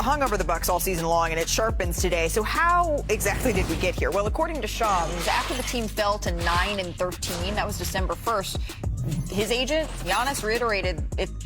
hung over the Bucks all season long, and it sharpens today. So how exactly did we get here? Well, according to Shams, after the team fell to 9-13, that was December 1st, his agent, Giannis, reiterated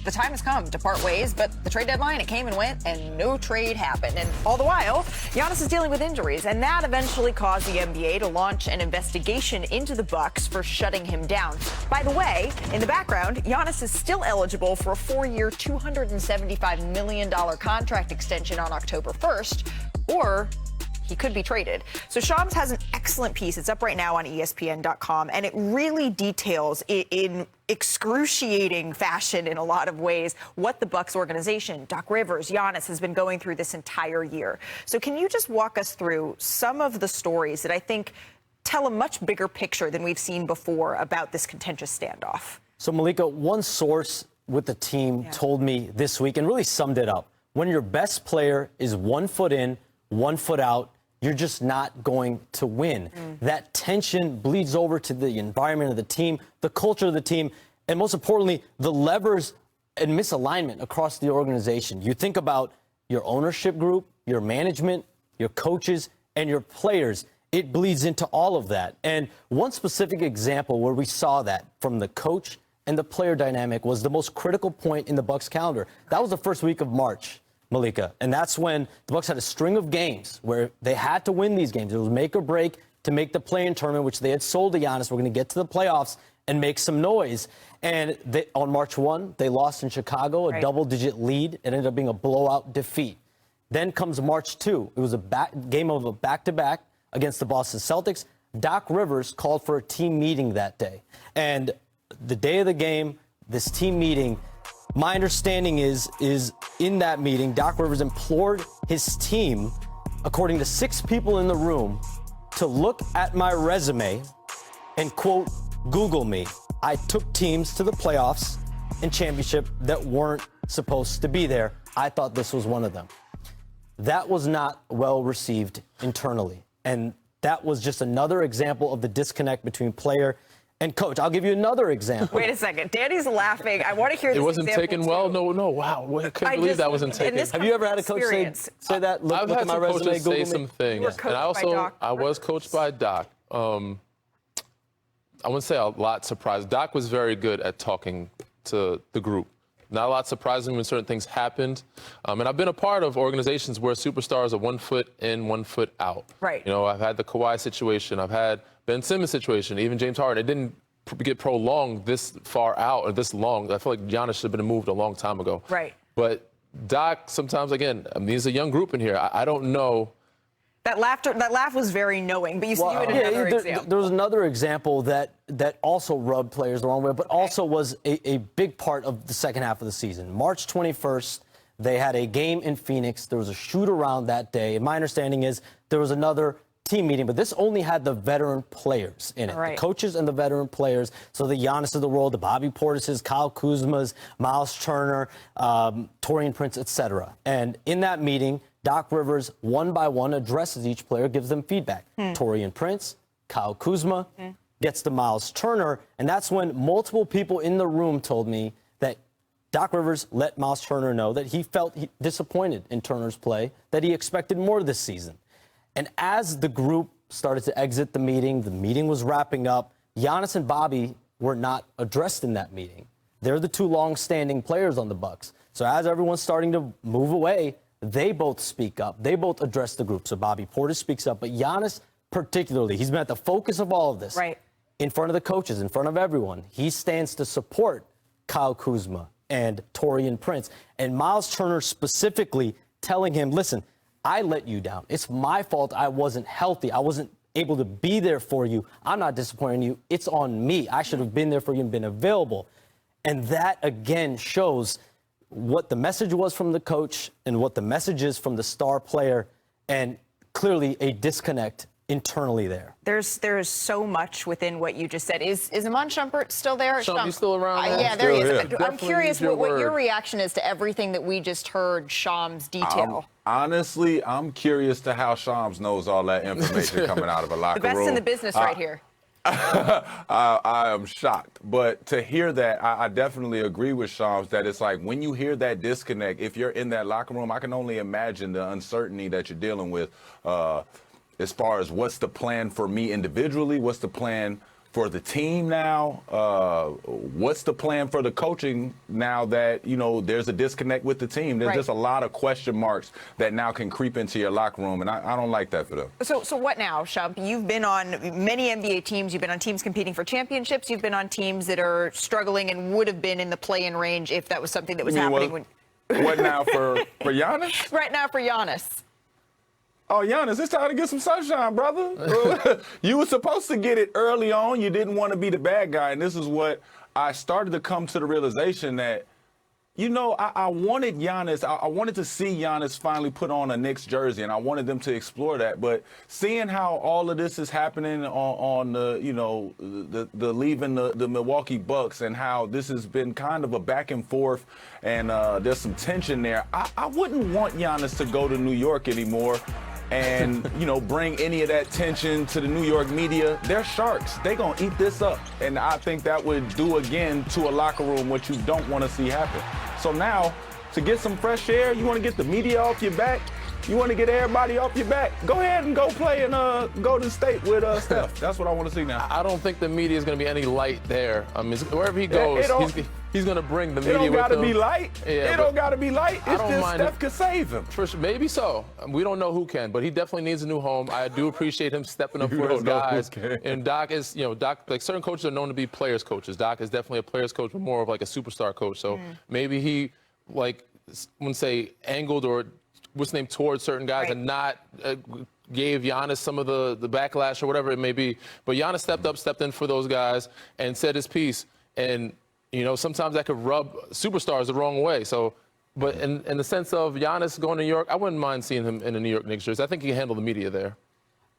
the time has come to part ways, but the trade deadline, it came and went, and no trade happened. And all the while, Giannis is dealing with injuries, and that eventually caused the NBA to launch an investigation into the Bucks for shutting him down. By the way, in the background, Giannis is still eligible for a 4-year, $275 million contract extension on October 1st, or he could be traded. So Shams has an excellent piece. It's up right now on ESPN.com, and it really details in excruciating fashion in a lot of ways what the Bucks organization, Doc Rivers, Giannis, has been going through this entire year. So can you just walk us through some of the stories that I think tell a much bigger picture than we've seen before about this contentious standoff? So, Malika, one source with the team told me this week and really summed it up. When your best player is 1 foot in, 1 foot out, you're just not going to win. That tension bleeds over to the environment of the team, the culture of the team, and most importantly, the levers and misalignment across the organization. You think about your ownership group, your management, your coaches, and your players. It bleeds into all of that. And one specific example where we saw that from the coach and the player dynamic was the most critical point in the Bucks calendar. That was the first week of March, Malika. And that's when the Bucks had a string of games where they had to win these games. It was make or break to make the play-in tournament, which they had sold to Giannis. We're going to get to the playoffs and make some noise. And on March 1, they lost in Chicago, a double-digit lead. It ended up being a blowout defeat. Then comes March 2. It was a game of a back-to-back against the Boston Celtics. Doc Rivers called for a team meeting that day. And the day of the game, this team meeting, my understanding is in that meeting, Doc Rivers implored his team, according to 6 people in the room, to look at my resume and, quote, Google me. I took teams to the playoffs and championship that weren't supposed to be there. I thought this was one of them. That was not well received internally. And that was just another example of the disconnect between player and coach. I'll give you another example. Wait a second. Danny's laughing. I want to hear this. It wasn't taken well? No. Wow. I couldn't believe that wasn't taken. Have you ever had a coach say that? Look at my resume, I've had some coaches say some things. And I was coached by Doc. I wouldn't say a lot surprised. Doc was very good at talking to the group. Not a lot surprising when certain things happened. And I've been a part of organizations where superstars are 1 foot in, 1 foot out. Right. You know, I've had the Kawhi situation. I've had Ben Simmons situation, even James Harden. It didn't get prolonged this far out or this long. I feel like Giannis should have been moved a long time ago. Right. But Doc, sometimes, again, I mean, there's a young group in here. I don't know. That laugh was very knowing, but you had another example. There was another example that also rubbed players the wrong way, but also was a big part of the second half of the season. March 21st, they had a game in Phoenix. There was a shoot-around that day. And my understanding is there was another team meeting, but this only had the veteran players in it, the coaches and the veteran players. So the Giannis of the world, the Bobby Portises, Kyle Kuzmas, Miles Turner, Taurean Prince, etc. And in that meeting, Doc Rivers, one by one, addresses each player, gives them feedback. Taurean Prince, Kyle Kuzma, gets to Miles Turner, and that's when multiple people in the room told me that Doc Rivers let Miles Turner know that he felt disappointed in Turner's play, that he expected more this season. And as the group started to exit the meeting was wrapping up, Giannis and Bobby were not addressed in that meeting. They're the 2 long-standing players on the Bucks. So as everyone's starting to move away, they both speak up. They both address the group. So Bobby Portis speaks up, but Giannis particularly, he's been at the focus of all of this. Right. In front of the coaches, in front of everyone. He stands to support Kyle Kuzma and Taurean Prince. And Miles Turner specifically telling him, listen, I let you down. It's my fault I wasn't healthy. I wasn't able to be there for you. I'm not disappointing you. It's on me. I should have been there for you and been available. And that, again, shows what the message was from the coach and what the message is from the star player, and clearly a disconnect internally there. There's so much within what you just said. Is Iman Shumpert still there? Shump's still around. Yeah, there he is. Here. I'm curious what your reaction is to everything that we just heard Shams detail. Honestly, I'm curious to how Shams knows all that information coming out of a locker room. The best in the business right here. I am shocked. But to hear that, I definitely agree with Shams that it's like when you hear that disconnect, if you're in that locker room, I can only imagine the uncertainty that you're dealing with as far as what's the plan for me individually, what's the plan for the team now, what's the plan for the coaching now that, there's a disconnect with the team. There's just a lot of question marks that now can creep into your locker room, and I don't like that for them. So what now, Shump? You've been on many NBA teams. You've been on teams competing for championships. You've been on teams that are struggling and would have been in the play-in range if that was something that was happening. What now for Giannis? Right now for Giannis. Oh, Giannis, it's time to get some sunshine, brother. You were supposed to get it early on. You didn't want to be the bad guy. And this is what I started to come to the realization that, I wanted Giannis. I wanted to see Giannis finally put on a Knicks jersey, and I wanted them to explore that. But seeing how all of this is happening on the leaving the Milwaukee Bucks and how this has been kind of a back and forth and there's some tension there, I wouldn't want Giannis to go to New York anymore and, bring any of that tension to the New York media. They're sharks. They're going to eat this up. And I think that would do again to a locker room what you don't want to see happen. So now, to get some fresh air, you want to get the media off your back, you want to get everybody off your back, go ahead and go play in Golden State with Steph. That's what I want to see now. I don't think the media is going to be any light there. I mean, wherever he goes, he's going to bring the media with him. It don't got to be light. Yeah, it don't got to be light. It's just Steph could save him. For sure, maybe so. We don't know who can, but he definitely needs a new home. I do appreciate him stepping up for his guys. And Doc is, Doc, like certain coaches are known to be players coaches. Doc is definitely a players coach, but more of like a superstar coach. So maybe he, wouldn't say angled or what's named towards certain guys and not gave Giannis some of the backlash or whatever it may be. But Giannis stepped in for those guys and said his piece. And, sometimes that could rub superstars the wrong way. So, but in the sense of Giannis going to New York, I wouldn't mind seeing him in a New York Knicks jersey. I think he can handle the media there.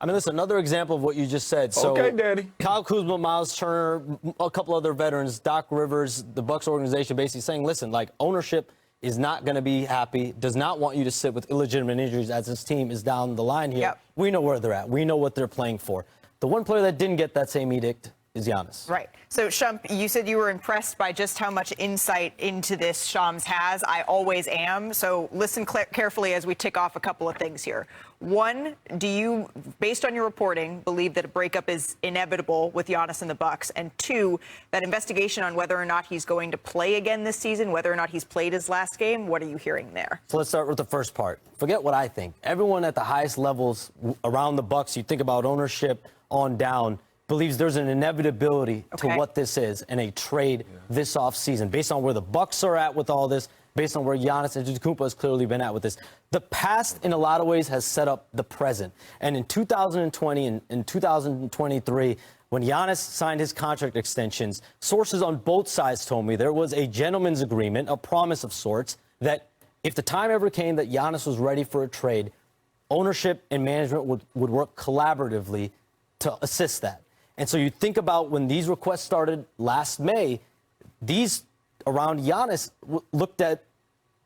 I mean, listen, another example of what you just said. So, okay, Daddy. Kyle Kuzma, Miles Turner, a couple other veterans, Doc Rivers, the Bucks organization basically saying, listen, ownership is not going to be happy, does not want you to sit with illegitimate injuries as this team is down the line here. Yep. We know where they're at. We know what they're playing for. The one player that didn't get that same edict is Giannis. Right. So, Shump, you said you were impressed by just how much insight into this Shams has. I always am. So listen carefully as we tick off a couple of things here. One, do you, based on your reporting, believe that a breakup is inevitable with Giannis and the Bucks? And two, that investigation on whether or not he's going to play again this season, whether or not he's played his last game, what are you hearing there? So let's start with the first part. Forget what I think. Everyone at the highest levels around the Bucks, you think about ownership on down, believes there's an inevitability to what this is and a trade this offseason based on where the Bucks are at with all this, based on where Giannis Antetokounmpo has clearly been at with this. The past, in a lot of ways, has set up the present. And in 2020 and in 2023, when Giannis signed his contract extensions, sources on both sides told me there was a gentleman's agreement, a promise of sorts, that if the time ever came that Giannis was ready for a trade, ownership and management would work collaboratively to assist that. And so you think about when these requests started last May, these around Giannis looked at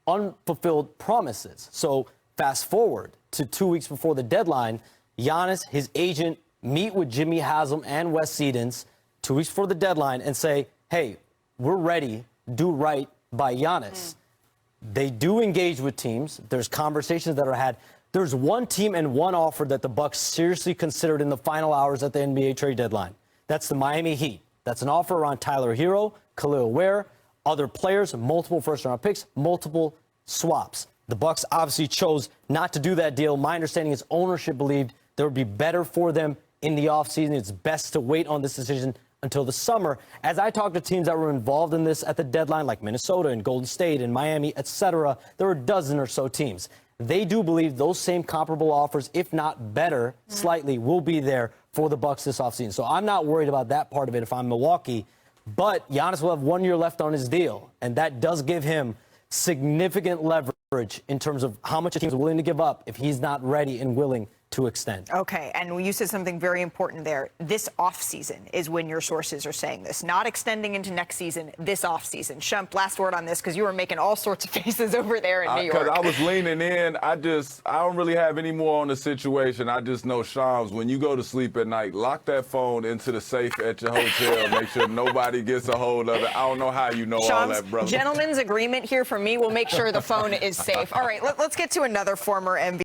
unfulfilled promises. So fast forward to 2 weeks before the deadline, Giannis, his agent, meet with Jimmy Haslam and Wes Edens 2 weeks before the deadline and say, hey, we're ready, do right by Giannis. They do engage with teams. There's conversations that are had. There's one team and one offer that the Bucks seriously considered in the final hours at the NBA trade deadline. That's the Miami Heat. That's an offer around Tyler Hero, Khalil Ware, other players, multiple first-round picks, multiple swaps. The Bucks obviously chose not to do that deal. My understanding is ownership believed there would be better for them in the offseason. It's best to wait on this decision until the summer. As I talked to teams that were involved in this at the deadline, like Minnesota and Golden State and Miami, etc., there were a dozen or so teams. They do believe those same comparable offers, if not better, slightly, will be there for the Bucks this offseason. So I'm not worried about that part of it if I'm Milwaukee. But Giannis will have 1 year left on his deal, and that does give him significant leverage in terms of how much a team's willing to give up if he's not ready and willing to extend. Okay, and you said something very important there. This offseason is when your sources are saying this, not extending into next season, this offseason. Shump, last word on this, because you were making all sorts of faces over there in New York. Because I was leaning in. I don't really have any more on the situation. I just know, Shams, when you go to sleep at night, lock that phone into the safe at your hotel. Make sure nobody gets a hold of it. I don't know how you know all that, brother. Gentleman's agreement here from me will make sure the phone is safe. All right, let's get to another former MVP.